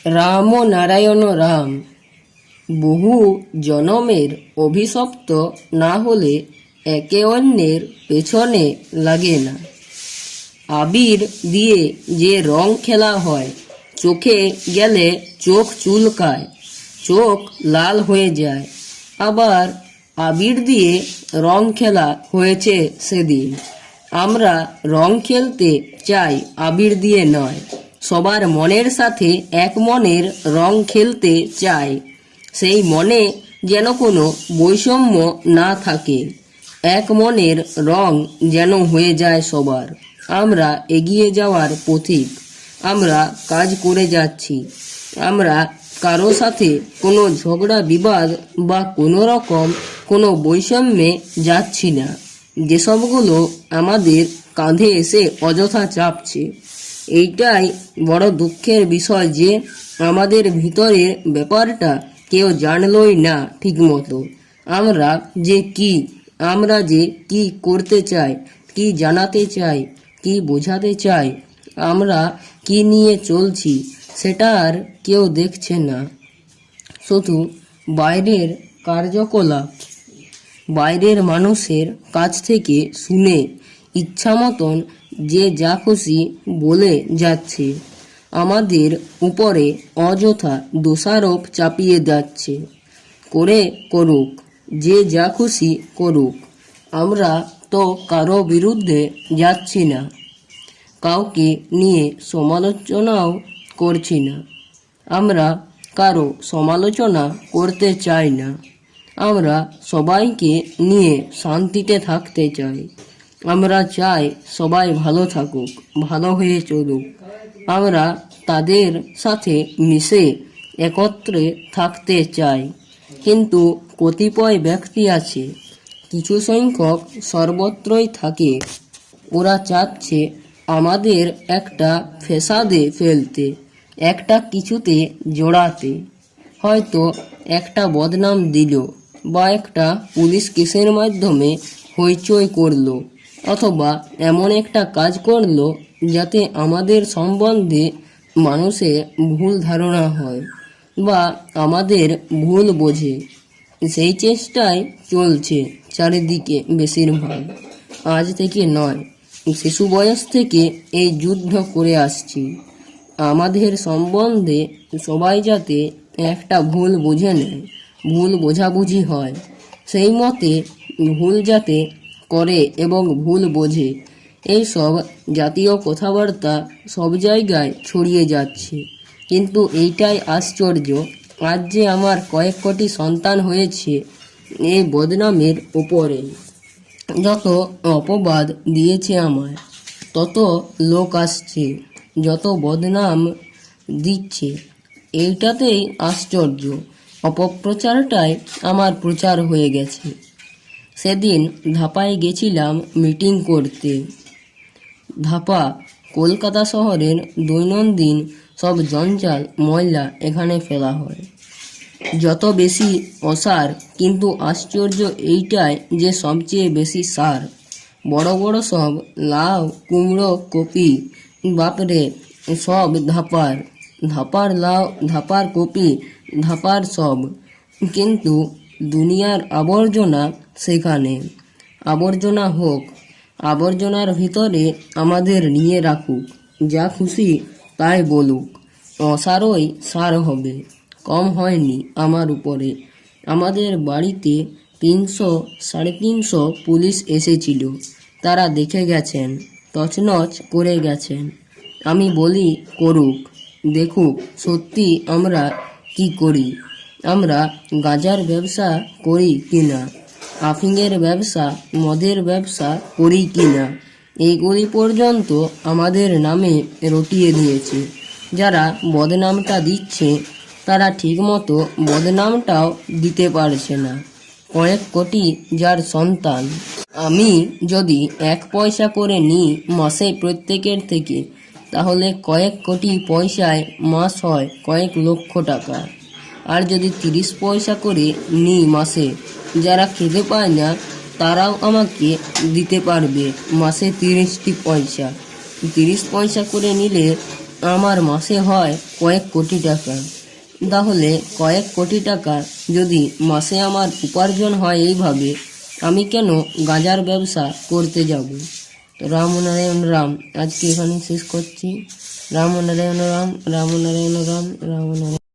রাম নারায়ণ রাম। বহু জনমের অভিশপ্ত না হলে একে অন্যের পেছনে লাগে না। আবির দিয়ে যে রং খেলা হয়, চোখে গেলে চোখ চুলকায়, চোখ লাল হয়ে যায়। আবার আবির দিয়ে রং খেলা হয়েছে সেদিন। আমরা রং খেলতে চাই, আবির দিয়ে নয়। সবার মনের সাথে এক মনের রং খেলতে চাই। সেই মনে যেন কোনো বৈষম্য না থাকে, এক মনের রং যেন হয়ে যায় সবার। আমরা এগিয়ে যাওয়ার পথিক, আমরা কাজ করে যাচ্ছি। আমরা কারো সাথে কোনো ঝগড়া বিবাদ বা কোনো রকম কোনো বৈষম্যে যাচ্ছি না, যেসবগুলো আমাদের কাঁধে এসে অযথা চাপছে। এইটাই বড় দুঃখের বিষয় যে আমাদের ভিতরের ব্যাপারটা কেউ জানলই না ঠিকমতো। আমরা যে কি করতে চাই, কি জানাতে চাই, কি বোঝাতে চাই, আমরা কি নিয়ে চলছি, সেটা আর কেউ দেখছে না। শুধু বাইরের কার্যকলাপ, বাইরের মানুষের কাছ থেকে শুনে ইচ্ছা মতন যে যা খুশি বলে যাচ্ছে, আমাদের উপরে অযথা দোষারোপ চাপিয়ে যাচ্ছে। করুক, যে যা খুশি করুক, আমরা তো কারো বিরুদ্ধে যাচ্ছি না, কাউকে নিয়ে সমালোচনাও করছি না। আমরা কারো সমালোচনা করতে চাই না। আমরা সবাইকে নিয়ে শান্তিতে থাকতে চাই। আমরা চাই সবাই ভালো থাকুক, ভালো হয়ে চলুক। আমরা তাদের সাথে মিশে একত্রে থাকতে চাই। কিন্তু কতিপয় ব্যক্তি আছে, কিছু সংখ্যক সর্বত্রই থাকে, ওরা চাচ্ছে আমাদের একটা ফ্যাসাদে ফেলতে, একটা কিছুতে জড়াতে। হয়তো একটা বদনাম দিল, বা একটা পুলিশ কেসের মাধ্যমে হইচই করলো, অথবা এমন একটা কাজ করলো যাতে আমাদের সম্বন্ধে মানুষের ভুল ধারণা হয় বা আমাদের ভুল বোঝে। সেই চেষ্টায় চলছে চারিদিকে বেশিরভাগ। আজ থেকে নয়, শিশু বয়স থেকে এই যুদ্ধ করে আসছি। আমাদের সম্বন্ধে সবাই যাতে একটা ভুল বুঝে নেয়, ভুল বোঝাবুঝি হয়, সেই মতে ভুল যাতে করে এবং ভুল বোঝে, এইসব জাতীয় কথাবার্তা সব জায়গায় ছড়িয়ে যাচ্ছে। কিন্তু এইটাই আশ্চর্য, আজ যে আমার কয়েক কোটি সন্তান হয়েছে এই বদনামের ওপরে। যত অপবাদ দিয়েছে আমায়, তত লোক আসছে, যত বদনাম দিচ্ছে, এইটাতেই আশ্চর্য। অপপ্রচারটাই আমার প্রচার হয়ে গেছে। সেদিন ধাপায় গেছিলাম মিটিং করতে। ধাপা কলকাতা শহরের দৈনন্দিন সব জঞ্জাল ময়লা এখানে ফেলা হয়। যত বেশি অসার, কিন্তু আশ্চর্য এইটাই যে সবচেয়ে বেশি সার। বড় বড় সব লাউ, কুমড়ো, কপি, বাপরে সব ধাপার। ধাপার লাউ, ধাপার কপি, ধাপার সব। কিন্তু দুনিয়ার আবর্জনা সেখানে। আবর্জনা হোক, আবর্জনার ভিতরে আমাদের নিয়ে রাখুক, যা খুশি তাই বলুক, অসারই সার হবে। কম হয়নি আমার উপরে। আমাদের বাড়িতে 300-350 পুলিশ এসেছিল। তারা দেখে গেছেন, তছনছ করে গেছেন। আমি বলি করুক, দেখুক সত্যি আমরা কি করি। আমরা গাঁজার ব্যবসা করি কিনা, আফিংয়ের ব্যবসা, মদের ব্যবসা করি কিনা, এইগুলি পর্যন্ত আমাদের নামে রটিয়ে দিয়েছে। যারা বদনামটা দিচ্ছে, তারা ঠিকমতো বদনামটাও দিতে পারছে না। কয়েক কোটি যার সন্তান, আমি যদি 1 পয়সা করে নিই মাসে প্রত্যেকের থেকে, তাহলে কয়েক কোটি পয়সায় মাস হয় কয়েক লক্ষ টাকা। আর যদি 30 পয়সা করে নিই মাসে, যারা খেতে পায় না তারাও আমাকে দিতে পারবে মাসে 30টি পয়সা। 30 পয়সা করে নিলে আমার মাসে হয় কয়েক কোটি টাকা। তাহলে কয়েক কোটি টাকা যদি মাসে আমার উপার্জন হয় এইভাবে, আমি কেন গাঁজার ব্যবসা করতে যাব? তো রাম নারায়ণ রাম, আজকে এখানে শেষ করছি। রাম নারায়ণ রাম, রাম নারায়ণ রাম, রাম নারায়ণ।